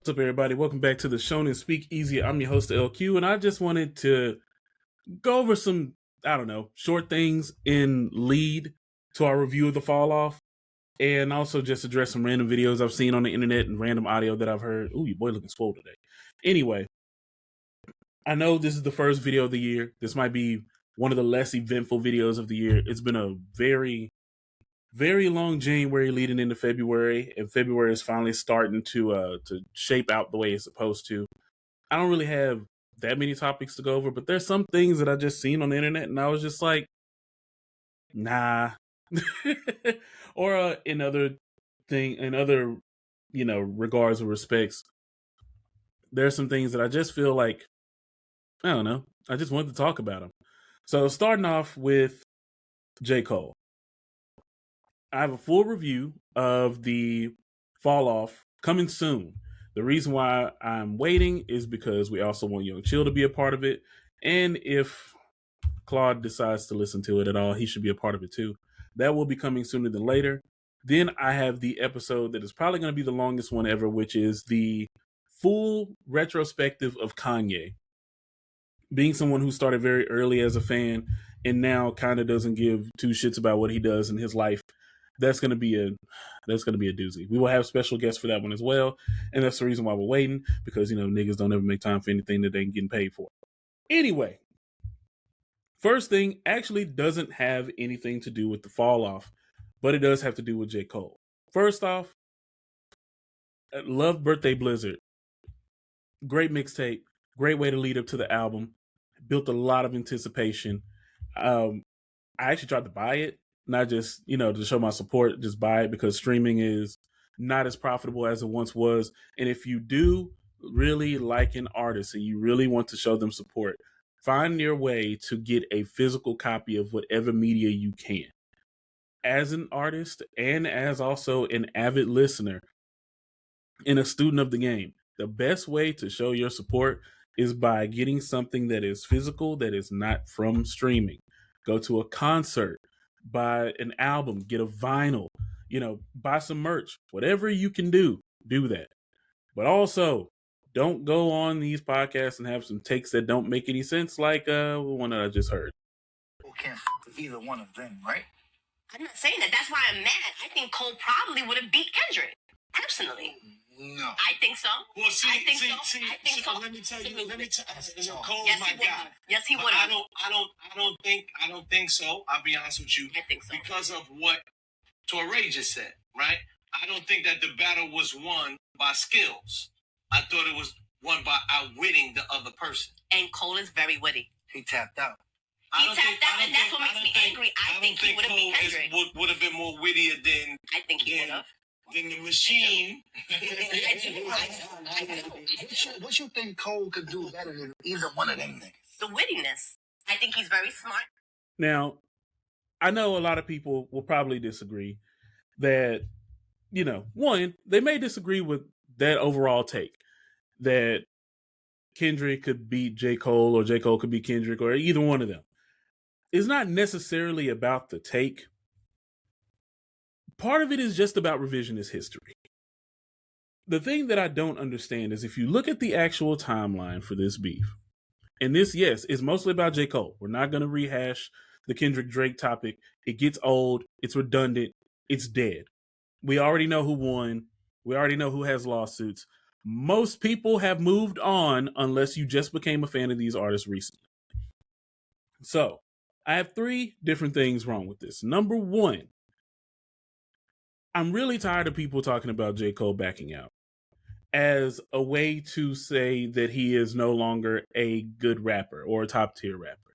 What's up, everybody? Welcome back to the Shonen Speak Easy. I'm your host, LQ, and I just wanted to go over some, short things in lead to our review of the Fall Off, and also just address some random videos I've seen on the internet and random audio that I've heard. Ooh, your boy looking swole today. Anyway, I know this is the first video of the year. This might be one of the less eventful videos of the year. It's been a very long January leading into February, and February is finally starting to shape out the way it's supposed to. I don't really have that many topics to go over, but there's some things that I just seen on the internet, and I was just like, nah. Or in other regards or respects, there's some things that I just feel like, I don't know, I just wanted to talk about them. So starting off with J. Cole. I have a full review of the Fall Off coming soon. The reason why I'm waiting is because we also want Young Chill to be a part of it. And if Claude decides to listen to it at all, he should be a part of it too. That will be coming sooner than later. Then I have the episode that is probably going to be the longest one ever, which is the full retrospective of Kanye. Being someone who started very early as a fan and now kind of doesn't give two shits about what he does in his life, that's gonna be a doozy. We will have special guests for that one as well, and that's the reason why we're waiting, because niggas don't ever make time for anything that they ain't getting paid for. Anyway, first thing actually doesn't have anything to do with the Fall Off, but it does have to do with J. Cole. First off, love Birthday Blizzard. Great mixtape, great way to lead up to the album. Built a lot of anticipation. I actually tried to buy it, not just, to show my support, just buy it, because streaming is not as profitable as it once was. And if you do really like an artist and you really want to show them support, find your way to get a physical copy of whatever media you can. As an artist and as also an avid listener and a student of the game, the best way to show your support is by getting something that is physical, that is not from streaming. Go to a concert, buy an album, get a vinyl, buy some merch. Whatever you can do that. But also, don't go on these podcasts and have some takes that don't make any sense, like one that I just heard. Cole can't with either one of them, right? I'm not saying that. That's why I'm mad. I think Cole probably would have beat Kendrick, personally. No. I think so. Well, see, I think so. let me tell you, Cole's Yes, my he would guy. have. Yes, he would I have. don't think so. I'll be honest with you. I think so. Because of what Torre just said, right? I don't think that the battle was won by skills. I thought it was won by outwitting the other person. And Cole is very witty. He tapped out. He tapped out, and that's what makes me angry. I think he would have beat Kendrick. Would have been more wittier than. I think he would have. Than the machine. What you think Cole could do better than either one of them niggas? The wittiness. I think he's very smart. Now, I know a lot of people will probably disagree that, one, they may disagree with that overall take that Kendrick could beat J. Cole or J. Cole could beat Kendrick or either one of them. It's not necessarily about the take. Part of it is just about revisionist history. The thing that I don't understand is if you look at the actual timeline for this beef, and this, yes, is mostly about J. Cole. We're not going to rehash the Kendrick Drake topic. It gets old. It's redundant. It's dead. We already know who won. We already know who has lawsuits. Most people have moved on unless you just became a fan of these artists recently. So I have three different things wrong with this. Number one, I'm really tired of people talking about J. Cole backing out as a way to say that he is no longer a good rapper or a top tier rapper.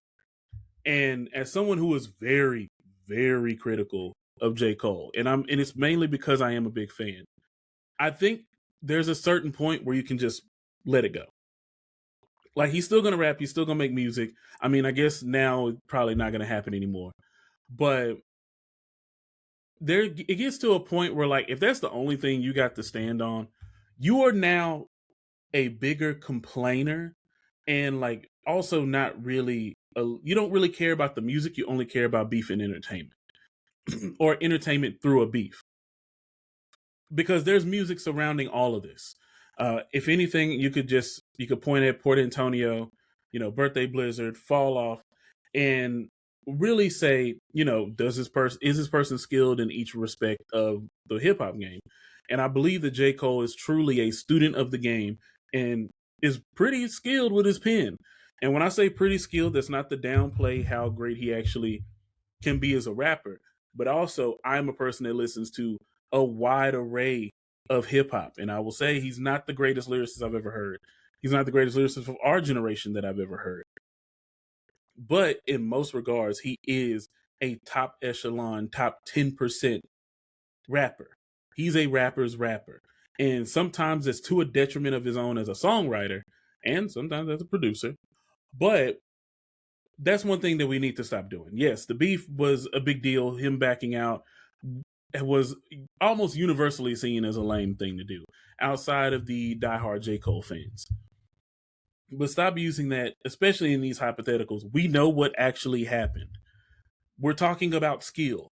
And as someone who is very, very critical of J. Cole, and it's mainly because I am a big fan, I think there's a certain point where you can just let it go. Like, he's still gonna rap, he's still gonna make music. I mean, I guess now it's probably not gonna happen anymore. But it gets to a point where, like, if that's the only thing you got to stand on, you are now a bigger complainer, and like also not really you don't really care about the music, you only care about beef and entertainment or entertainment through a beef, because there's music surrounding all of this. If anything, you could point at Port Antonio, Birthday Blizzard, Fall Off, and really say, is this person skilled in each respect of the hip hop game? And I believe that J. Cole is truly a student of the game and is pretty skilled with his pen. And when I say pretty skilled, that's not to downplay how great he actually can be as a rapper, but also I'm a person that listens to a wide array of hip hop. And I will say he's not the greatest lyricist I've ever heard. He's not the greatest lyricist of our generation that I've ever heard. But in most regards, he is a top echelon, top 10% rapper. He's a rapper's rapper. And sometimes it's to a detriment of his own as a songwriter and sometimes as a producer. But that's one thing that we need to stop doing. Yes, the beef was a big deal. Him backing out was almost universally seen as a lame thing to do outside of the diehard J. Cole fans. But stop using that, especially in these hypotheticals. We know what actually happened. We're talking about skill.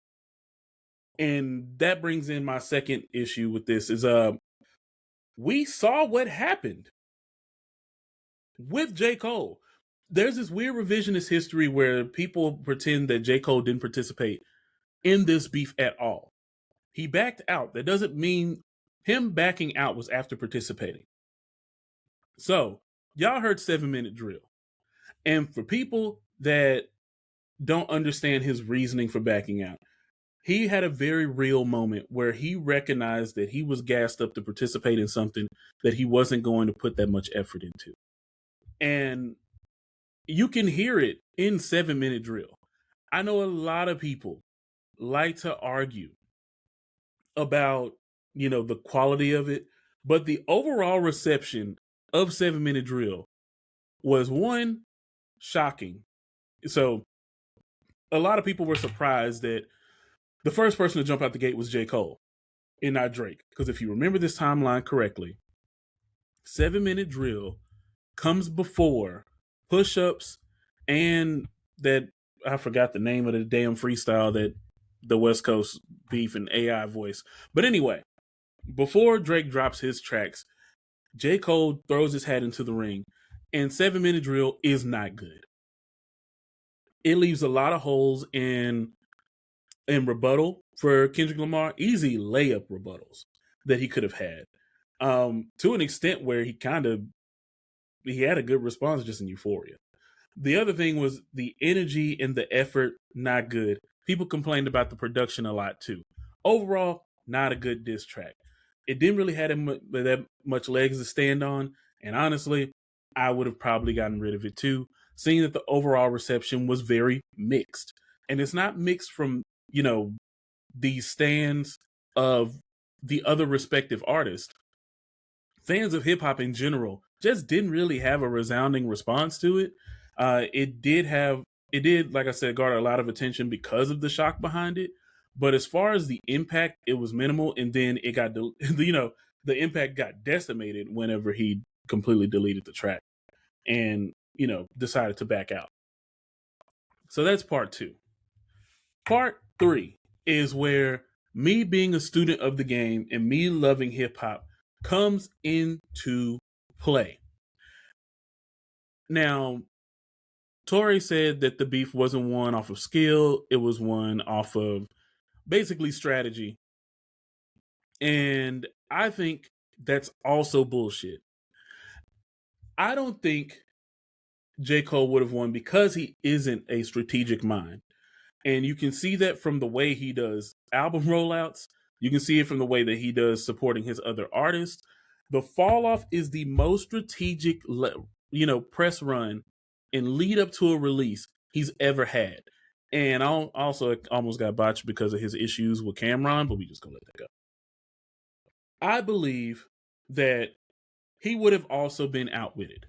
And that brings in my second issue with this is we saw what happened with J. Cole. There's this weird revisionist history where people pretend that J. Cole didn't participate in this beef at all. He backed out. That doesn't mean him backing out was after participating. So, y'all heard 7-minute drill. And for people that don't understand his reasoning for backing out, he had a very real moment where he recognized that he was gassed up to participate in something that he wasn't going to put that much effort into. And you can hear it in 7-minute drill. I know a lot of people like to argue about, the quality of it, but the overall reception of 7-minute drill was one, shocking. So a lot of people were surprised that the first person to jump out the gate was J. Cole and not Drake. Because if you remember this timeline correctly, 7-minute drill comes before push-ups and that, I forgot the name of the damn freestyle that the West Coast beef and AI voice. But anyway, before Drake drops his tracks, J. Cole throws his hat into the ring, and 7-minute drill is not good. It leaves a lot of holes in rebuttal for Kendrick Lamar, easy layup rebuttals that he could have had, to an extent where he had a good response just in Euphoria. The other thing was the energy and the effort, not good. People complained about the production a lot too. Overall, not a good diss track. It didn't really have that much legs to stand on, and honestly, I would have probably gotten rid of it too, seeing that the overall reception was very mixed. And it's not mixed from, the stands of the other respective artists. Fans of hip hop in general just didn't really have a resounding response to it. It did, like I said, garner a lot of attention because of the shock behind it. But as far as the impact, it was minimal. And then it got, the impact got decimated whenever he completely deleted the track and, decided to back out. So that's part 2. Part 3 is where me being a student of the game and me loving hip hop comes into play. Now, Tori said that the beef wasn't won off of skill, it was won off of basically strategy. And I think that's also bullshit. I don't think J. Cole would have won because he isn't a strategic mind. And you can see that from the way he does album rollouts. You can see it from the way that he does supporting his other artists. The Fall Off is the most strategic, press run and lead up to a release he's ever had. And I also almost got botched because of his issues with Cameron, but we just gonna let that go. I believe that he would have also been outwitted.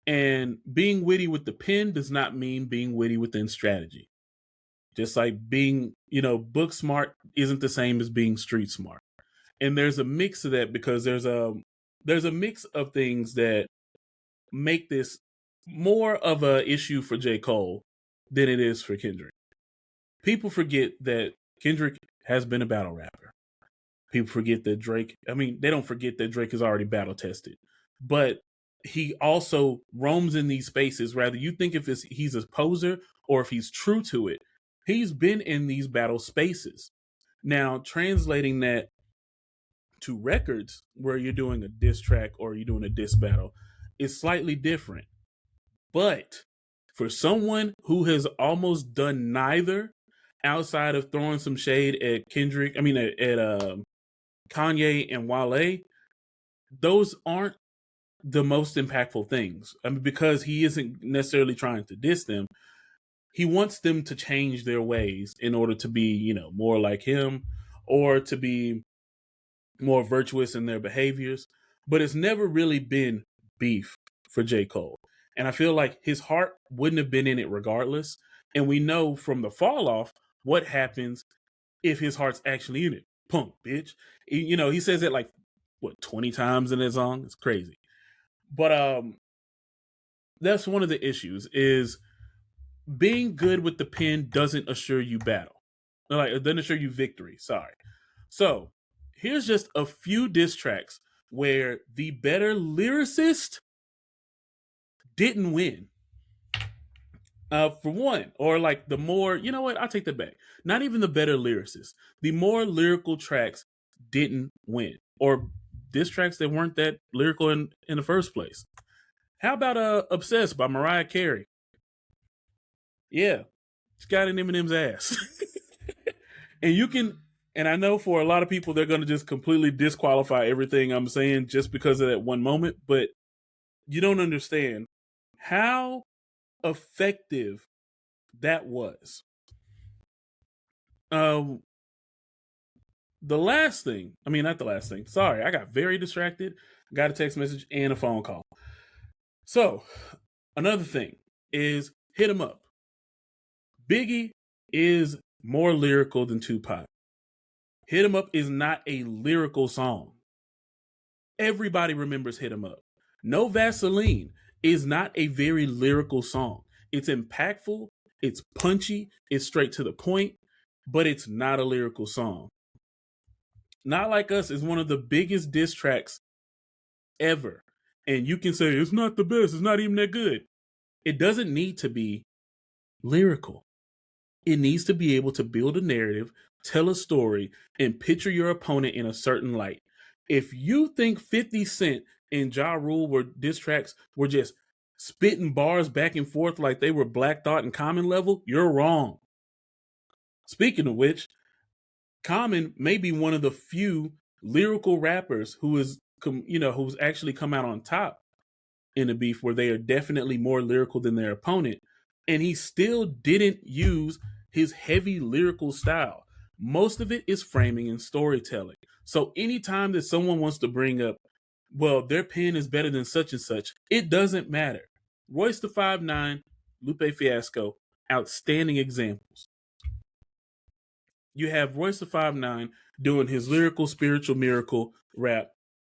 And being witty with the pen does not mean being witty within strategy. Just like being, book smart isn't the same as being street smart. And there's a mix of that because there's a mix of things that make this more of a issue for J. Cole than it is for Kendrick. People forget that Kendrick has been a battle rapper. People forget that Drake, they don't forget that Drake is already battle tested, but he also roams in these spaces. Rather you think if he's a poser or if he's true to it, he's been in these battle spaces. Now, translating that to records where you're doing a diss track or you're doing a diss battle is slightly different. But for someone who has almost done neither, outside of throwing some shade at Kanye and Wale, those aren't the most impactful things. Because he isn't necessarily trying to diss them. He wants them to change their ways in order to be, more like him or to be more virtuous in their behaviors. But it's never really been beef for J. Cole. And I feel like his heart wouldn't have been in it regardless. And we know from the fall off what happens if his heart's actually in it. Punk, bitch. He says it like, 20 times in his song? It's crazy. But that's one of the issues is being good with the pen doesn't assure you battle. Like, it doesn't assure you victory. Sorry. So here's just a few diss tracks where the better lyricist didn't win. For one, or like the more, you know what? I'll take that back. Not even the better lyricist. The more lyrical tracks didn't win. Or diss tracks that weren't that lyrical in the first place. How about Obsessed by Mariah Carey? Yeah. It's got in Eminem's ass. And I know for a lot of people, they're going to just completely disqualify everything I'm saying just because of that one moment. But you don't understand how effective that was. Not the last thing. Sorry, I got very distracted. Got a text message and a phone call. So, another thing is Hit 'Em Up. Biggie is more lyrical than Tupac. Hit 'Em Up is not a lyrical song. Everybody remembers Hit 'Em Up. No Vaseline is not a very lyrical song. It's impactful, it's punchy, it's straight to the point, but it's not a lyrical song. Not Like Us is one of the biggest diss tracks ever. And you can say, it's not the best, it's not even that good. It doesn't need to be lyrical. It needs to be able to build a narrative, tell a story, and picture your opponent in a certain light. If you think 50 Cent and Ja Rule were diss tracks were just spitting bars back and forth like they were Black Thought and Common level, you're wrong. Speaking of which, Common may be one of the few lyrical rappers who's actually come out on top in a beef where they are definitely more lyrical than their opponent. And he still didn't use his heavy lyrical style. Most of it is framing and storytelling. So anytime that someone wants to bring up, well, their pen is better than such and such, it doesn't matter. Royce the 5'9", Lupe Fiasco, outstanding examples. You have Royce the 5'9" doing his lyrical, spiritual miracle rap,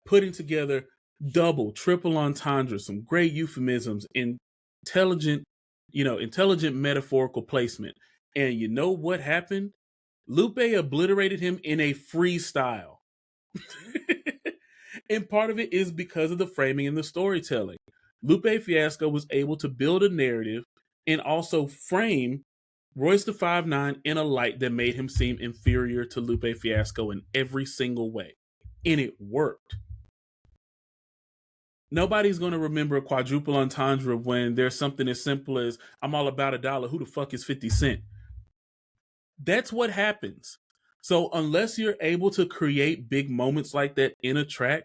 putting together double, triple entendre, some great euphemisms, intelligent metaphorical placement. And you know what happened? Lupe obliterated him in a freestyle. And part of it is because of the framing and the storytelling. Lupe Fiasco was able to build a narrative and also frame Royce the 5'9" in a light that made him seem inferior to Lupe Fiasco in every single way. And it worked. Nobody's going to remember a quadruple entendre when there's something as simple as, I'm all about $1, who the fuck is 50 Cent? That's what happens. So unless you're able to create big moments like that in a track,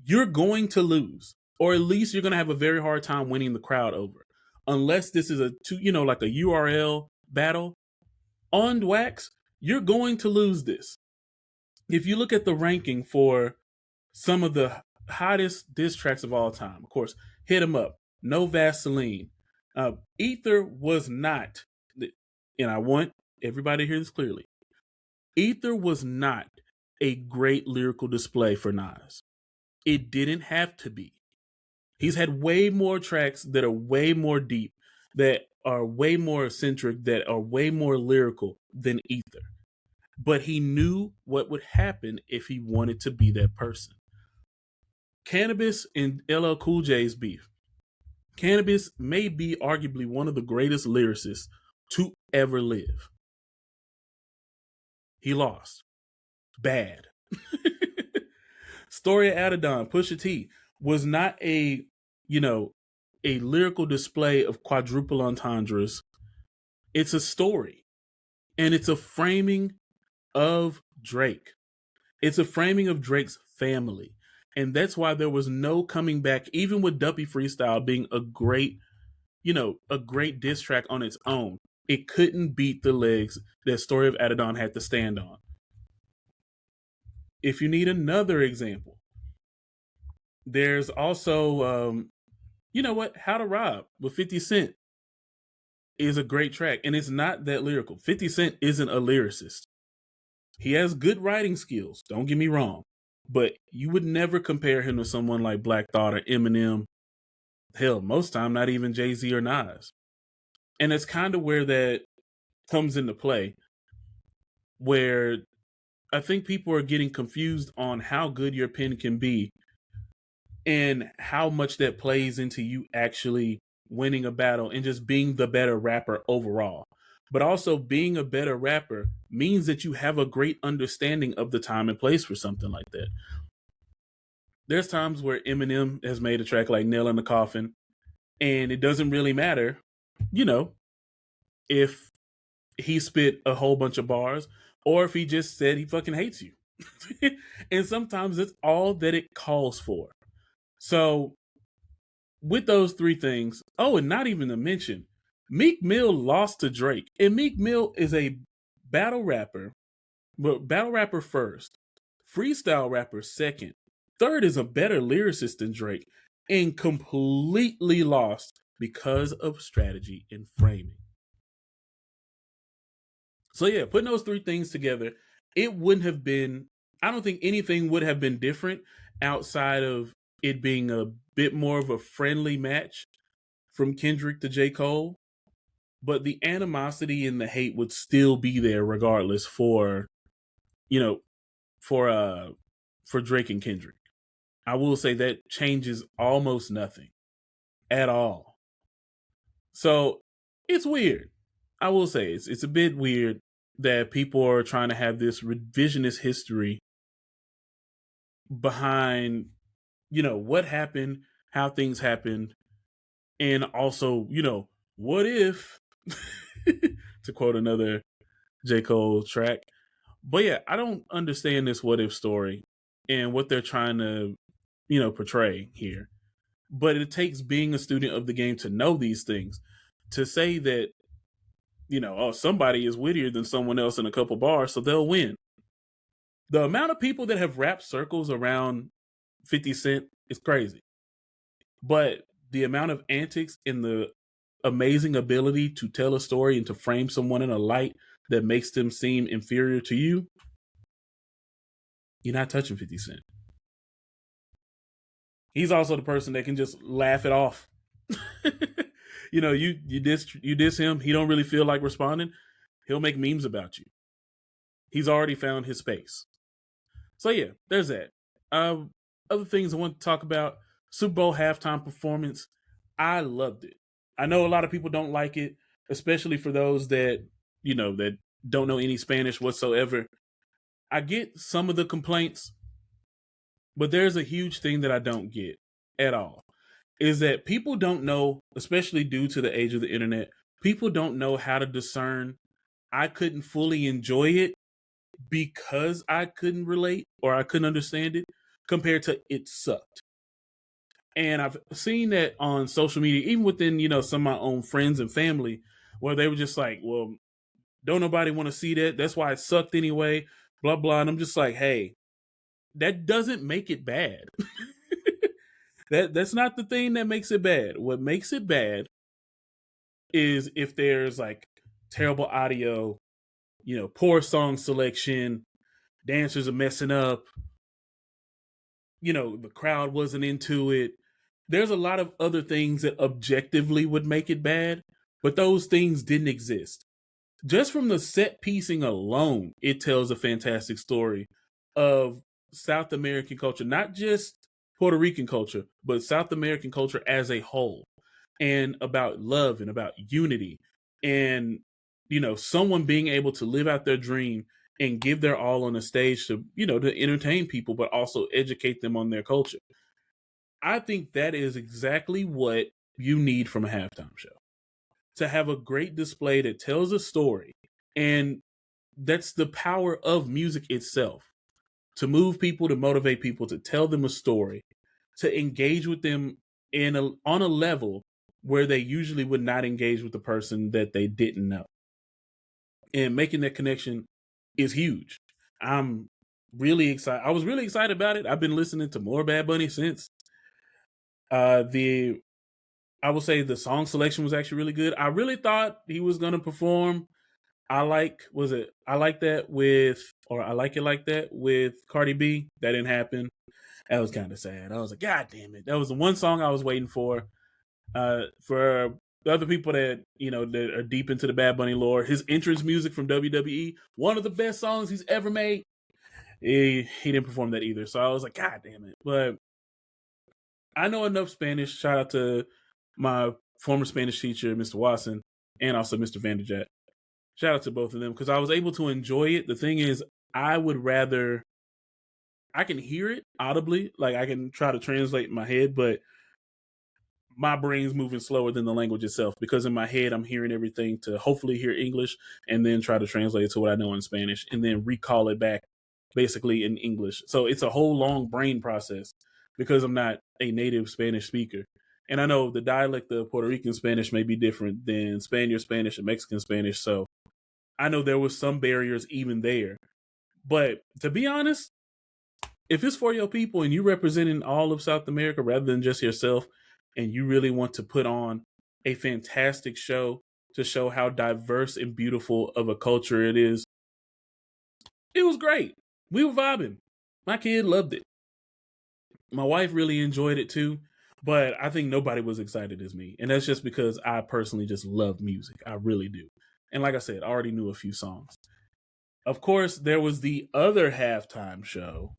you're going to lose. Or at least you're going to have a very hard time winning the crowd over. Unless this is like a URL battle on wax, you're going to lose this. If you look at the ranking for some of the hottest diss tracks of all time, of course, Hit 'Em Up, No Vaseline. Ether was not, and I want everybody to hear this clearly, Ether was not a great lyrical display for Nas. It didn't have to be. He's had way more tracks that are way more deep, that are way more eccentric, that are way more lyrical than Ether. but he knew what would happen if he wanted to be that person. Cannabis and LL Cool J's beef. Cannabis may be arguably one of the greatest lyricists to ever live. He lost. Bad. Story of Adidon, Pusha T, was not a lyrical display of quadruple entendres. It's a story. And it's a framing of Drake. It's a framing of Drake's family. And that's why there was no coming back, even with Duppy Freestyle being a great diss track on its own. It couldn't beat the legs that Story of Adidon had to stand on. If you need another example, there's also, How to Rob with 50 Cent is a great track. And it's not that lyrical. 50 Cent isn't a lyricist. He has good writing skills, don't get me wrong. But you would never compare him to someone like Black Thought or Eminem. Hell, most time not even Jay-Z or Nas. And it's kind of where that comes into play, where I think people are getting confused on how good your pen can be and how much that plays into you actually winning a battle and just being the better rapper overall. But also being a better rapper means that you have a great understanding of the time and place for something like that. There's times where Eminem has made a track like Nail in the Coffin, and it doesn't really matter, if he spit a whole bunch of bars or if he just said he fucking hates you. And sometimes it's all that it calls for. So with those three things, and not even to mention, Meek Mill lost to Drake. And Meek Mill is a battle rapper, but battle rapper first, freestyle rapper second, third is a better lyricist than Drake, and completely lost because of strategy and framing. So yeah, putting those three things together, it wouldn't have been, I don't think anything would have been different outside of it being a bit more of a friendly match from Kendrick to J. Cole. But the animosity and the hate would still be there regardless for Drake and Kendrick. I will say that changes almost nothing at all. So it's weird. I will say it's a bit weird that people are trying to have this revisionist history behind, what happened, how things happened, and also, what if, to quote another J. Cole track. But yeah, I don't understand this what if story and what they're trying to, portray here. But it takes being a student of the game to know these things. To say that, somebody is wittier than someone else in a couple bars, so they'll win. The amount of people that have wrapped circles around 50 Cent is crazy. But the amount of antics and the amazing ability to tell a story and to frame someone in a light that makes them seem inferior to you, you're not touching 50 Cent. He's also the person that can just laugh it off. You diss him, he don't really feel like responding, he'll make memes about you. He's already found his space. So yeah, there's that. Other things I want to talk about, Super Bowl halftime performance. I loved it. I know a lot of people don't like it, especially for those that, that don't know any Spanish whatsoever. I get some of the complaints, but there's a huge thing that I don't get at all. Is that people don't know, especially due to the age of the internet, people don't know how to discern. I couldn't fully enjoy it because I couldn't relate or I couldn't understand it, compared to it sucked. And I've seen that on social media, even within, some of my own friends and family, where they were just like, well, don't nobody want to see that. That's why it sucked anyway, blah, blah. And I'm just like, hey, that doesn't make it bad. That's not the thing that makes it bad. What makes it bad is if there's like terrible audio, poor song selection, dancers are messing up, the crowd wasn't into it. There's a lot of other things that objectively would make it bad, but those things didn't exist. just from the set piecing alone, it tells a fantastic story of South American culture, not just Puerto Rican culture, but South American culture as a whole, and about love and about unity, and someone being able to live out their dream and give their all on a stage to to entertain people, but also educate them on their culture. I think that is exactly what you need from a halftime show, to have a great display that tells a story. And that's the power of music itself, to move people, to motivate people, to tell them a story, to engage with them on a level where they usually would not engage with the person that they didn't know. And making that connection is huge. I'm really excited. I was really excited about it. I've been listening to more Bad Bunny since. I will say the song selection was actually really good. I really thought he was going to perform I Like That with, or I Like It Like That with Cardi B. That didn't happen. That was kind of sad. I was like, God damn it. That was the one song I was waiting for. For the other people that, that are deep into the Bad Bunny lore, his entrance music from WWE, one of the best songs he's ever made. He didn't perform that either. So I was like, God damn it. But I know enough Spanish. Shout out to my former Spanish teacher, Mr. Watson, and also Mr. Vanderjet. Shout out to both of them because I was able to enjoy it. The thing is, I can hear it audibly, like I can try to translate in my head, but my brain's moving slower than the language itself, because in my head I'm hearing everything to hopefully hear English and then try to translate it to what I know in Spanish and then recall it back basically in English. So it's a whole long brain process because I'm not a native Spanish speaker. And I know the dialect of Puerto Rican Spanish may be different than Spaniard Spanish and Mexican Spanish. So I know there was some barriers even there. But to be honest, if it's for your people and you representing all of South America rather than just yourself, and you really want to put on a fantastic show to show how diverse and beautiful of a culture it is, it was great. We were vibing. My kid loved it. My wife really enjoyed it too, but I think nobody was excited as me. And that's just because I personally just love music. I really do. And like I said, I already knew a few songs. Of course, there was the other halftime show.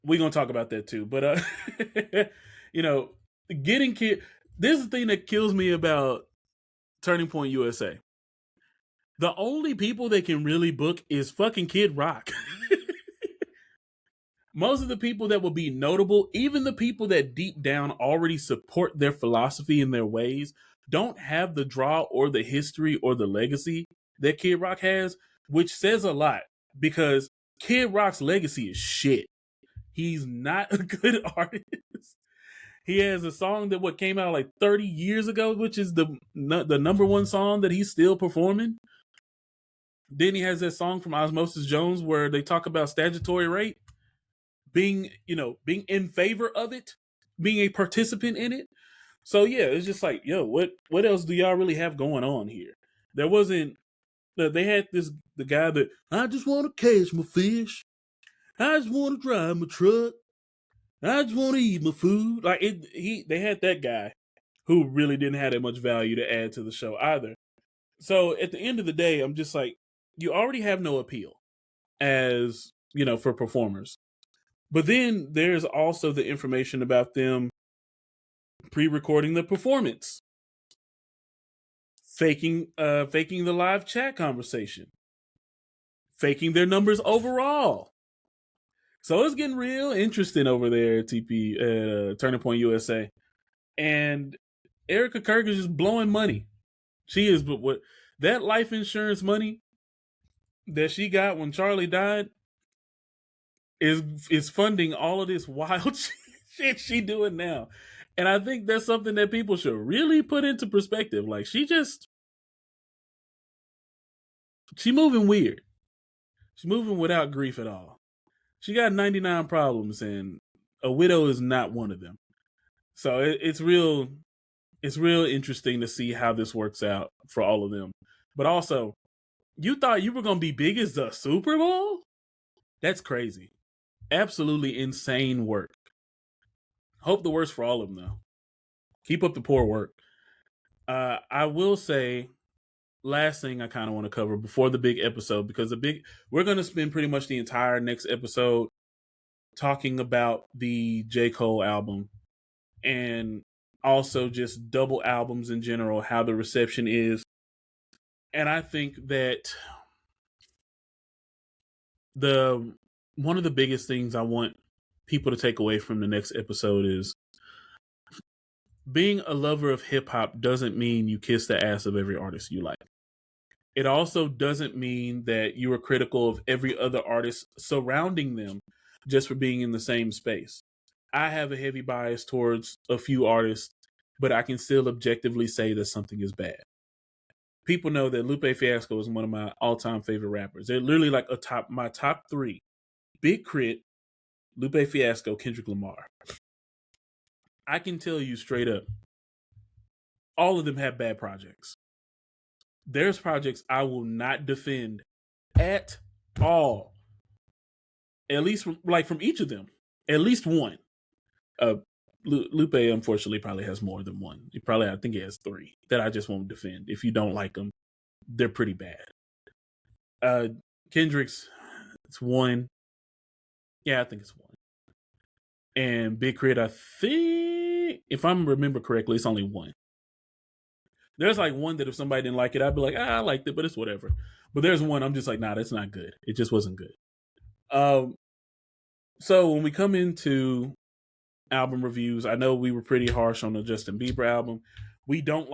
We're going to talk about that too. But, getting kid. This is the thing that kills me about Turning Point USA. The only people that can really book is fucking Kid Rock. Most of the people that will be notable, even the people that deep down already support their philosophy and their ways, don't have the draw or the history or the legacy that Kid Rock has, which says a lot because Kid Rock's legacy is shit. He's not a good artist. He has a song that came out like 30 years ago, which is the number one song that he's still performing. Then he has that song from Osmosis Jones where they talk about statutory rape, being in favor of it, being a participant in it. So yeah, it's just like, yo, what else do y'all really have going on here? There wasn't. They had the guy that I just want to catch my fish, I just want to drive my truck, I just want to eat my food. Like they had that guy who really didn't have that much value to add to the show either. So at the end of the day, I'm just like, you already have no appeal as for performers. But then there's also the information about them pre-recording the performance, faking the live chat conversation, faking their numbers overall. So it's getting real interesting over there at Turning Point USA. And Erica Kirk is just blowing money. She is, but what that life insurance money that she got when Charlie died is funding all of this wild shit she doing now. And I think that's something that people should really put into perspective. Like she moving weird. She's moving without grief at all. She got 99 problems and a widow is not one of them. So it's real interesting to see how this works out for all of them. But also, you thought you were going to be big as the Super Bowl? That's crazy. Absolutely insane work. Hope the worst for all of them, though. Keep up the poor work. I will say, last thing I kind of want to cover before the big episode, because we're going to spend pretty much the entire next episode talking about the J. Cole album and also just double albums in general, how the reception is. And I think that one of the biggest things I want people to take away from the next episode is being a lover of hip hop doesn't mean you kiss the ass of every artist you like. It also doesn't mean that you are critical of every other artist surrounding them just for being in the same space. I have a heavy bias towards a few artists, but I can still objectively say that something is bad. People know that Lupe Fiasco is one of my all-time favorite rappers. They're literally like my top three: Big Crit, Lupe Fiasco, Kendrick Lamar. I can tell you straight up, all of them have bad projects. There's projects I will not defend at all. At least from each of them, at least one. Lupe unfortunately probably has more than one. I think he has three that I just won't defend. If you don't like them, they're pretty bad. Kendrick's, it's one. Yeah, I think it's one. And Big Crit, I think, if I remember correctly, it's only one. There's like one that if somebody didn't like it, I'd be like, I liked it, but it's whatever. But there's one I'm just like, nah, that's not good. It just wasn't good. So when we come into album reviews, I know we were pretty harsh on the Justin Bieber album. I don't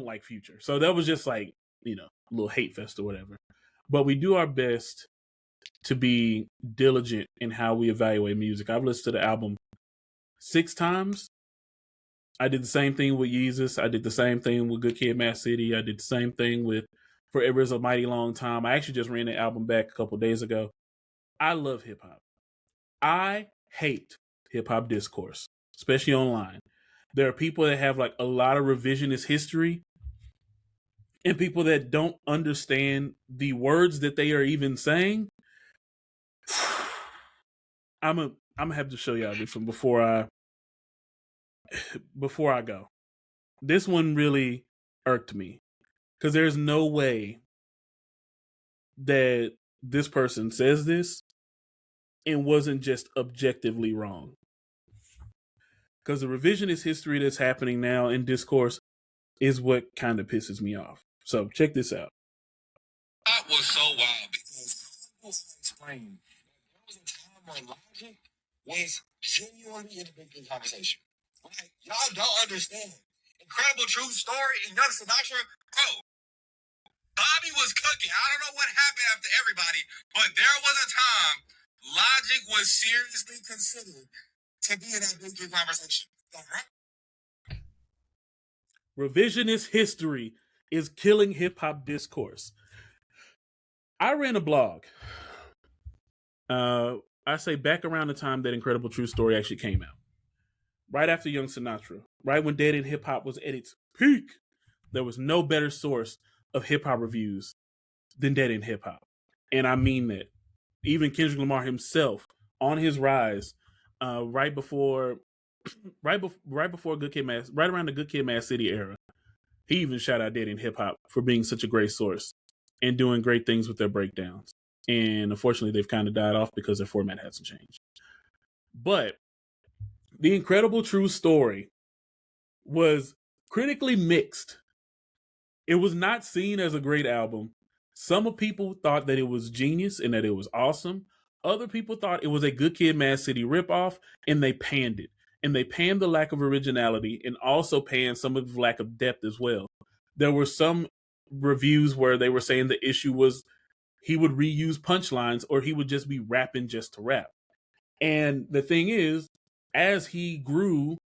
like Future. So that was just like, a little hate fest or whatever. But we do our best to be diligent in how we evaluate music. I've listened to the album 6 times. I did the same thing with Yeezus. I did the same thing with Good Kid, Mad City. I did the same thing with Forever Is a Mighty Long Time. I actually just ran the album back a couple days ago. I love hip hop. I hate hip hop discourse, especially online. There are people that have like a lot of revisionist history and people that don't understand the words that they are even saying. I'm gonna have to show y'all this one before I go. This one really irked me because there's no way that this person says this and wasn't just objectively wrong. Because the revisionist history that's happening now in discourse is what kind of pisses me off. So check this out. That was so wild because I will explain. There was a time when Logic was genuinely in a big conversation. Like, y'all don't understand. Incredible true story in Young Sinatra. Bro, Bobby was cooking. I don't know what happened after everybody, but there was a time Logic was seriously considered to be in that big conversation. Revisionist history is killing hip hop discourse. I ran a blog. I say back around the time that Incredible True Story actually came out. Right after Young Sinatra. Right when Dead End Hip Hop was at its peak. There was no better source of hip hop reviews than Dead End Hip Hop. And I mean that. Even Kendrick Lamar himself, on his rise, right before Good Kid, right around the Good Kid, Mad City era, he even shout out Dead End Hip Hop for being such a great source and doing great things with their breakdowns. And unfortunately, they've kind of died off because their format hasn't changed. But The Incredible True Story was critically mixed. It was not seen as a great album. Some people thought that it was genius and that it was awesome. Other people thought it was a Good Kid, Mad City ripoff, and they panned it. And they panned the lack of originality and also panned some of the lack of depth as well. There were some reviews where they were saying the issue was he would reuse punchlines or he would just be rapping just to rap. And the thing is, as he grew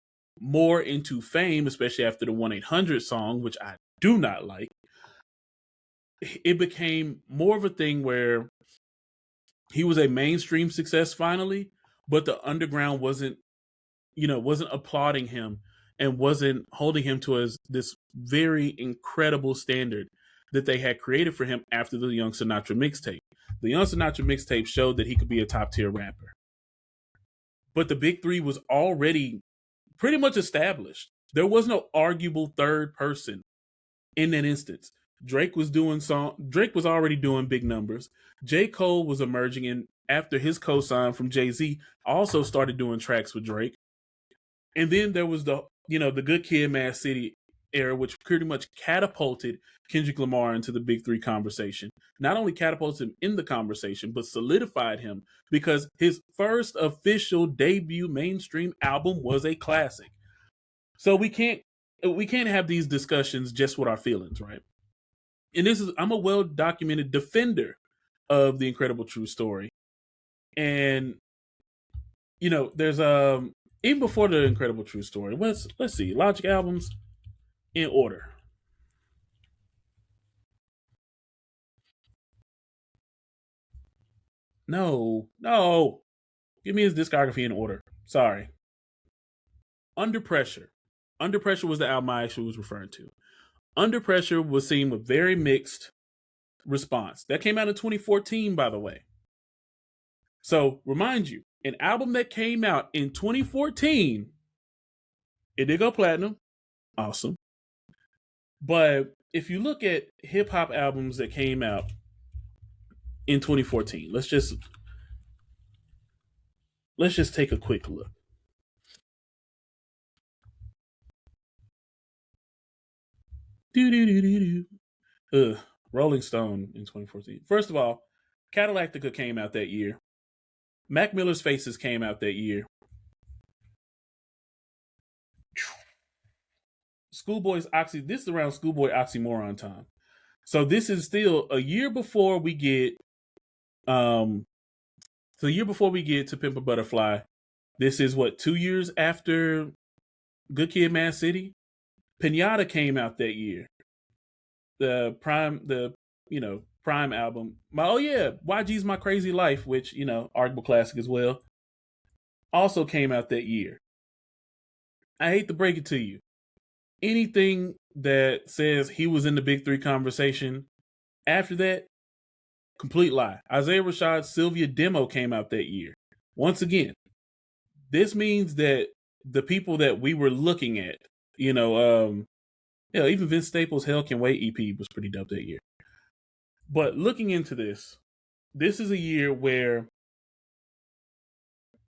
more into fame, especially after the 1-800 song, which I do not like, it became more of a thing where he was a mainstream success finally, but the underground wasn't applauding him and wasn't holding him to this very incredible standard that they had created for him after the Young Sinatra mixtape. The Young Sinatra mixtape showed that he could be a top tier rapper. But the big three was already pretty much established. There was no arguable third person in that instance. Drake was already doing big numbers. J. Cole was emerging, and after his co-sign from Jay-Z, also started doing tracks with Drake. And then there was the Good Kid, Mad City era, which pretty much catapulted Kendrick Lamar into the big three conversation. Not only catapulted him in the conversation, but solidified him because his first official debut mainstream album was a classic. So we can't have these discussions just with our feelings, right? And I'm a well documented defender of the Incredible True Story, and there's even before the Incredible True Story. Let's see Logic albums in order. No, give me his discography in order. Sorry. Under Pressure. Under Pressure was the album I actually was referring to. Under Pressure was seen with very mixed response. That came out in 2014, by the way. So, remind you, an album that came out in 2014, it did go platinum. Awesome. But if you look at hip hop albums that came out in 2014, let's just take a quick look. Rolling Stone in 2014. First of all, Cadillactica came out that year. Mac Miller's Faces came out that year. This is around Schoolboy Oxymoron time. So this is still a year before we get To Pimp a Butterfly. This is 2 years after Good Kid, Mad City. Pinata came out that year. The Prime album. YG's My Crazy Life, which, arguable classic as well, also came out that year. I hate to break it to you. Anything that says he was in the big three conversation after that, complete lie. Isaiah Rashad's Sylvia demo came out that year. Once again, this means that the people that we were looking at, even Vince Staples' Hell Can Wait EP was pretty dope that year. But looking into this is a year where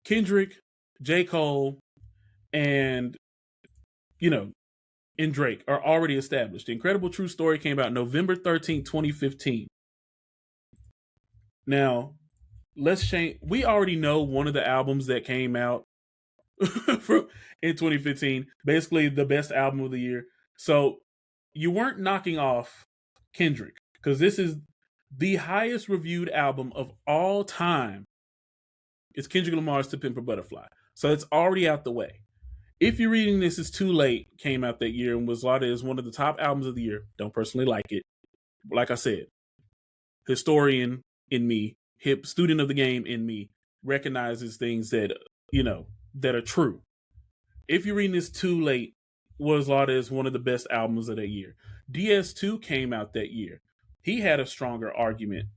Kendrick, J. Cole, and Drake are already established. The Incredible True Story came out November 13th, 2015. Now, let's change. We already know one of the albums that came out in 2015, basically the best album of the year. So you weren't knocking off Kendrick, because this is the highest reviewed album of all time. It's Kendrick Lamar's To Pimp a Butterfly. So it's already out the way. If You're Reading This Is Too Late came out that year and was lauded as one of the top albums of the year. Don't personally like it. Like I said, historian in me, hip student of the game in me, recognizes things that, that are true. If You're Reading This Too Late was lauded as one of the best albums of that year. DS2 came out that year. He had a stronger argument.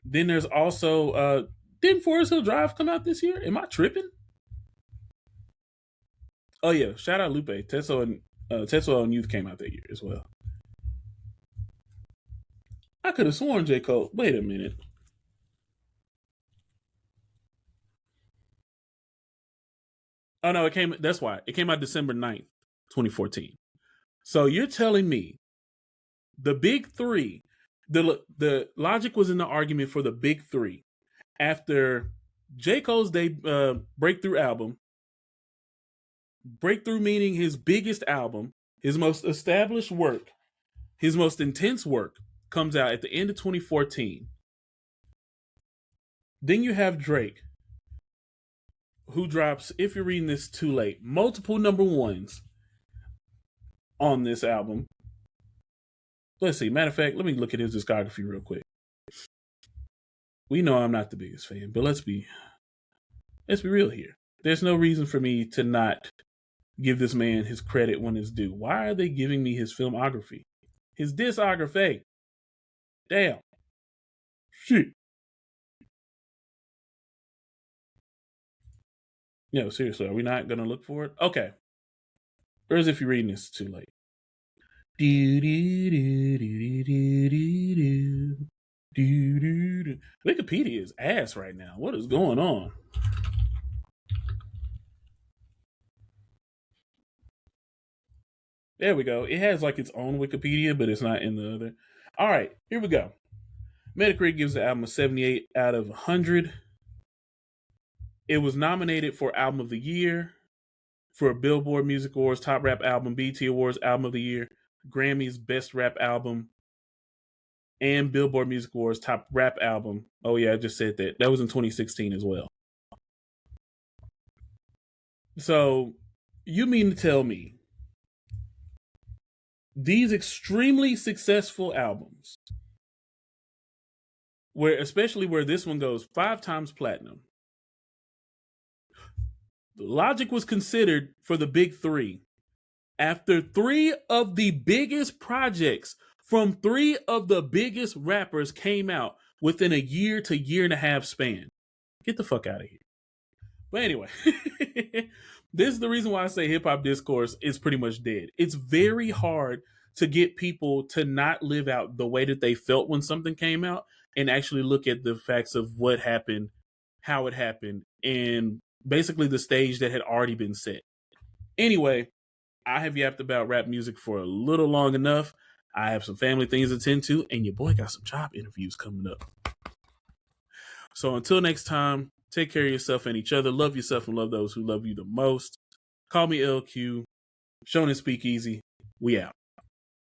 Then there's also, didn't Forest Hill Drive come out this year? Am I tripping? Oh yeah, shout out Lupe. Tetsuo and Youth came out that year as well. I could have sworn J. Cole. Wait a minute. Oh no, that's why. It came out December 9th, 2014. So you're telling me the big three, the Logic was in the argument for the big three after J. Cole's breakthrough album. Breakthrough meaning his biggest album, his most established work, his most intense work comes out at the end of 2014. Then you have Drake, who drops If You're Reading This Too Late, multiple number ones on this album. Let's see. Matter of fact, let me look at his discography real quick. We know I'm not the biggest fan, but let's be real here. There's no reason for me to not give this man his credit when it's due. Why are they giving me his filmography? His discography. Damn. Shit. Seriously, are we not going to look for it? Okay. Or as if you're reading this too late. Wikipedia is ass right now. What is going on? There we go. It has like its own Wikipedia, but it's not in the other. All right, here we go. Metacritic gives the album a 78 out of 100. It was nominated for Album of the Year, for Billboard Music Awards Top Rap Album, BET Awards Album of the Year, Grammys Best Rap Album, and Billboard Music Awards Top Rap Album. Oh yeah, I just said that. That was in 2016 as well. So, you mean to tell me these extremely successful albums, especially where this one goes 5 times platinum, Logic was considered for the big 3 after 3 of the biggest projects from 3 of the biggest rappers came out within a year to year and a half span. Get the fuck out of here. But anyway, this is the reason why I say hip hop discourse is pretty much dead. It's very hard to get people to not live out the way that they felt when something came out and actually look at the facts of what happened, how it happened, and basically the stage that had already been set. Anyway, I have yapped about rap music for a little long enough. I have some family things to tend to, and your boy got some job interviews coming up. So until next time, take care of yourself and each other. Love yourself and love those who love you the most. Call me LQ. Shonen Speakeasy. We out.